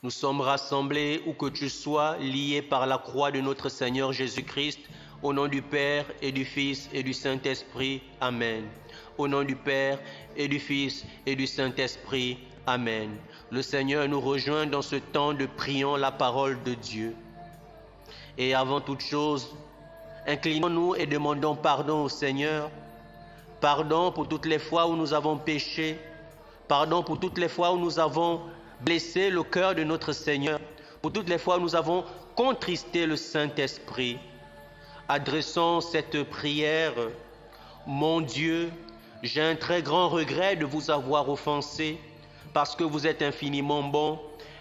Nous sommes rassemblés où que tu sois, liés par la croix de notre Seigneur Jésus-Christ, au nom du Père et du Fils et du Saint-Esprit. Amen. Au nom du Père et du Fils et du Saint-Esprit. Amen. Le Seigneur nous rejoint dans ce temps de prions la parole de Dieu. Et avant toute chose, inclinons-nous et demandons pardon au Seigneur. Pardon pour toutes les fois où nous avons péché. Pardon pour toutes les fois où nous avons blessé le cœur de notre Seigneur. Pour toutes les fois où nous avons contristé le Saint-Esprit. Adressons cette prière. Mon Dieu, j'ai un très grand regret de vous avoir offensé parce que vous êtes infiniment bon,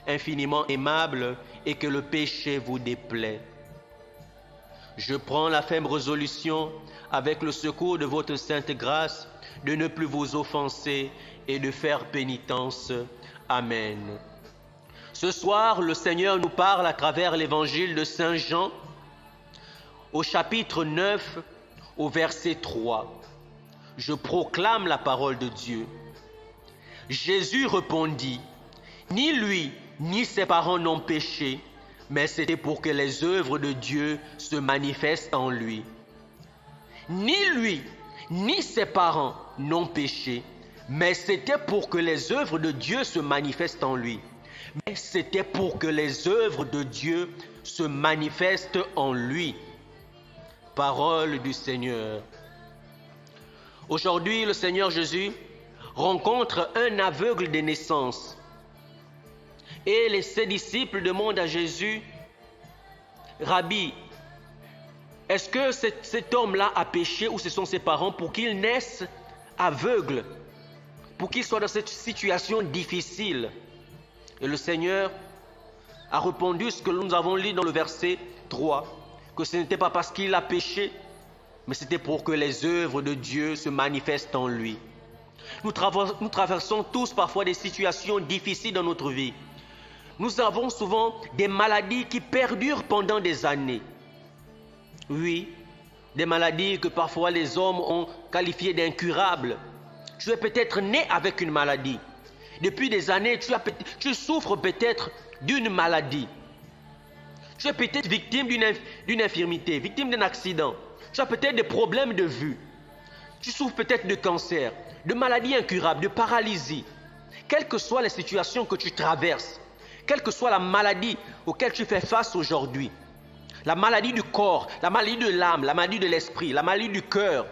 infiniment aimable et que le péché vous déplaît. Je prends la ferme résolution, avec le secours de votre sainte grâce, de ne plus vous offenser et de faire pénitence. Amen. Ce soir, le Seigneur nous parle à travers l'évangile de Saint Jean, au chapitre 9, au verset 3. Je proclame la parole de Dieu. Jésus répondit, « Ni lui, ni ses parents n'ont péché, mais c'était pour que les œuvres de Dieu se manifestent en lui. Ni lui, ni ses parents n'ont péché, mais c'était pour que les œuvres de Dieu se manifestent en lui. Mais c'était pour que les œuvres de Dieu se manifestent en lui. » Parole du Seigneur. Aujourd'hui, le Seigneur Jésus rencontre un aveugle de naissance. Et ses disciples demandent à Jésus, « Rabbi, est-ce que cet homme-là a péché ou ce sont ses parents pour qu'il naisse aveugle, pour qu'il soit dans cette situation difficile ?» Et le Seigneur a répondu ce que nous avons lu dans le verset 3, que ce n'était pas parce qu'il a péché, mais c'était pour que les œuvres de Dieu se manifestent en lui. Nous traversons tous parfois des situations difficiles dans notre vie. Nous avons souvent des maladies qui perdurent pendant des années. Oui, des maladies que parfois les hommes ont qualifiées d'incurables. Tu es peut-être né avec une maladie. Depuis des années, tu souffres peut-être d'une maladie. Tu es peut-être victime d'une infirmité, victime d'un accident. Tu as peut-être des problèmes de vue. Tu souffres peut-être de cancer, de maladies incurables, de paralysie. Quelles que soient les situations que tu traverses, quelle que soit la maladie auquel tu fais face aujourd'hui, la maladie du corps, la maladie de l'âme, la maladie de l'esprit, la maladie du cœur,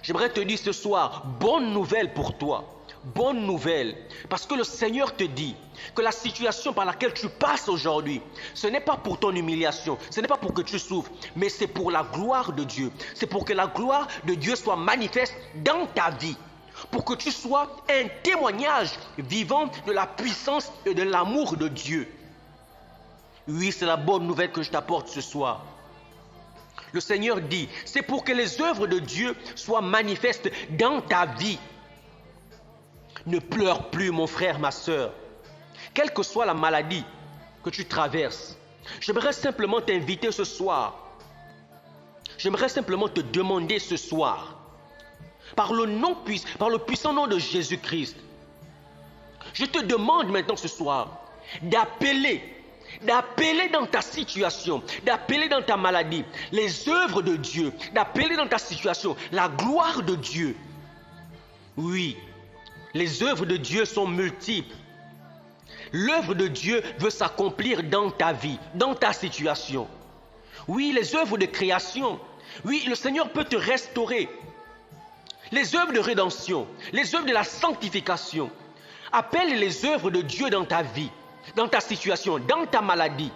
j'aimerais te dire ce soir, bonne nouvelle pour toi. Bonne nouvelle, parce que le Seigneur te dit que la situation par laquelle tu passes aujourd'hui, ce n'est pas pour ton humiliation, ce n'est pas pour que tu souffres, mais c'est pour la gloire de Dieu. C'est pour que la gloire de Dieu soit manifeste dans ta vie, pour que tu sois un témoignage vivant de la puissance et de l'amour de Dieu. Oui, c'est la bonne nouvelle que je t'apporte ce soir. Le Seigneur dit, c'est pour que les œuvres de Dieu soient manifestes dans ta vie. Ne pleure plus, mon frère, ma soeur. Quelle que soit la maladie que tu traverses, j'aimerais simplement t'inviter ce soir. J'aimerais simplement te demander ce soir, par le puissant nom de Jésus-Christ, je te demande maintenant ce soir d'appeler dans ta situation, d'appeler dans ta maladie les œuvres de Dieu, d'appeler dans ta situation la gloire de Dieu. Oui. Les œuvres de Dieu sont multiples. L'œuvre de Dieu veut s'accomplir dans ta vie, dans ta situation. Oui, les œuvres de création. Oui, le Seigneur peut te restaurer. Les œuvres de rédemption, les œuvres de la sanctification. Appelle les œuvres de Dieu dans ta vie, dans ta situation, dans ta maladie.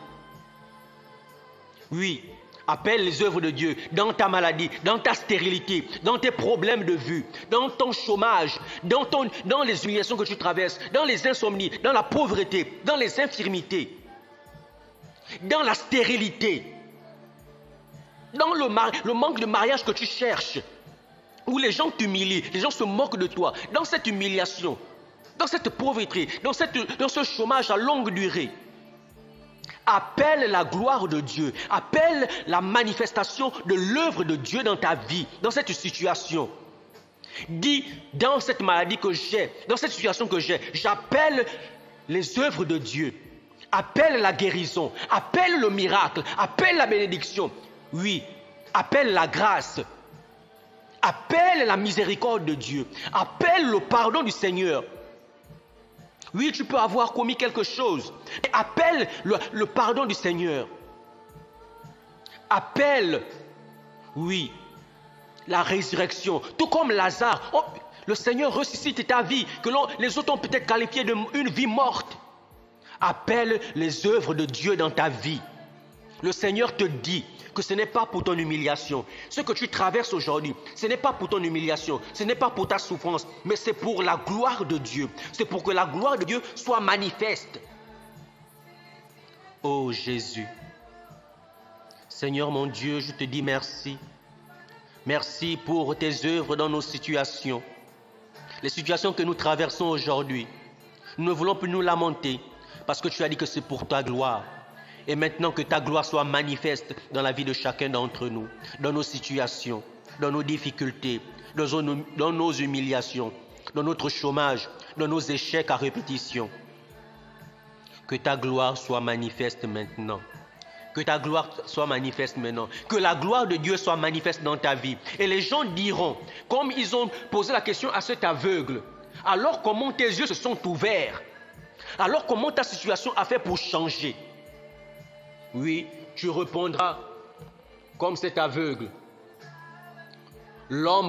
Oui. Appelle les œuvres de Dieu dans ta maladie, dans ta stérilité, dans tes problèmes de vue, dans ton chômage, dans les humiliations que tu traverses, dans les insomnies, dans la pauvreté, dans les infirmités, dans la stérilité, dans le manque de mariage que tu cherches, où les gens t'humilient, les gens se moquent de toi, dans cette humiliation, dans cette pauvreté, dans ce chômage à longue durée. Appelle la gloire de Dieu, appelle la manifestation de l'œuvre de Dieu dans ta vie, dans cette situation. Dis, dans cette maladie que j'ai, dans cette situation que j'ai, j'appelle les œuvres de Dieu. Appelle la guérison, appelle le miracle, appelle la bénédiction. Oui, appelle la grâce, appelle la miséricorde de Dieu, appelle le pardon du Seigneur. Oui, tu peux avoir commis quelque chose. Et appelle le pardon du Seigneur. Appelle, oui, la résurrection. Tout comme Lazare, le Seigneur ressuscite ta vie, que les autres ont peut-être qualifié d'une vie morte. Appelle les œuvres de Dieu dans ta vie. Le Seigneur te dit que ce n'est pas pour ton humiliation. Ce que tu traverses aujourd'hui, ce n'est pas pour ton humiliation, ce n'est pas pour ta souffrance, mais c'est pour la gloire de Dieu. C'est pour que la gloire de Dieu soit manifeste. Oh Jésus, Seigneur mon Dieu, je te dis merci. Merci pour tes œuvres dans nos situations. Les situations que nous traversons aujourd'hui, nous ne voulons plus nous lamenter parce que tu as dit que c'est pour ta gloire. Et maintenant que ta gloire soit manifeste dans la vie de chacun d'entre nous, dans nos situations, dans nos difficultés, dans nos humiliations, dans notre chômage, dans nos échecs à répétition. Que ta gloire soit manifeste maintenant. Que ta gloire soit manifeste maintenant. Que la gloire de Dieu soit manifeste dans ta vie. Et les gens diront, comme ils ont posé la question à cet aveugle, alors comment tes yeux se sont ouverts? Alors comment ta situation a fait pour changer? Oui, tu répondras comme cet aveugle. L'homme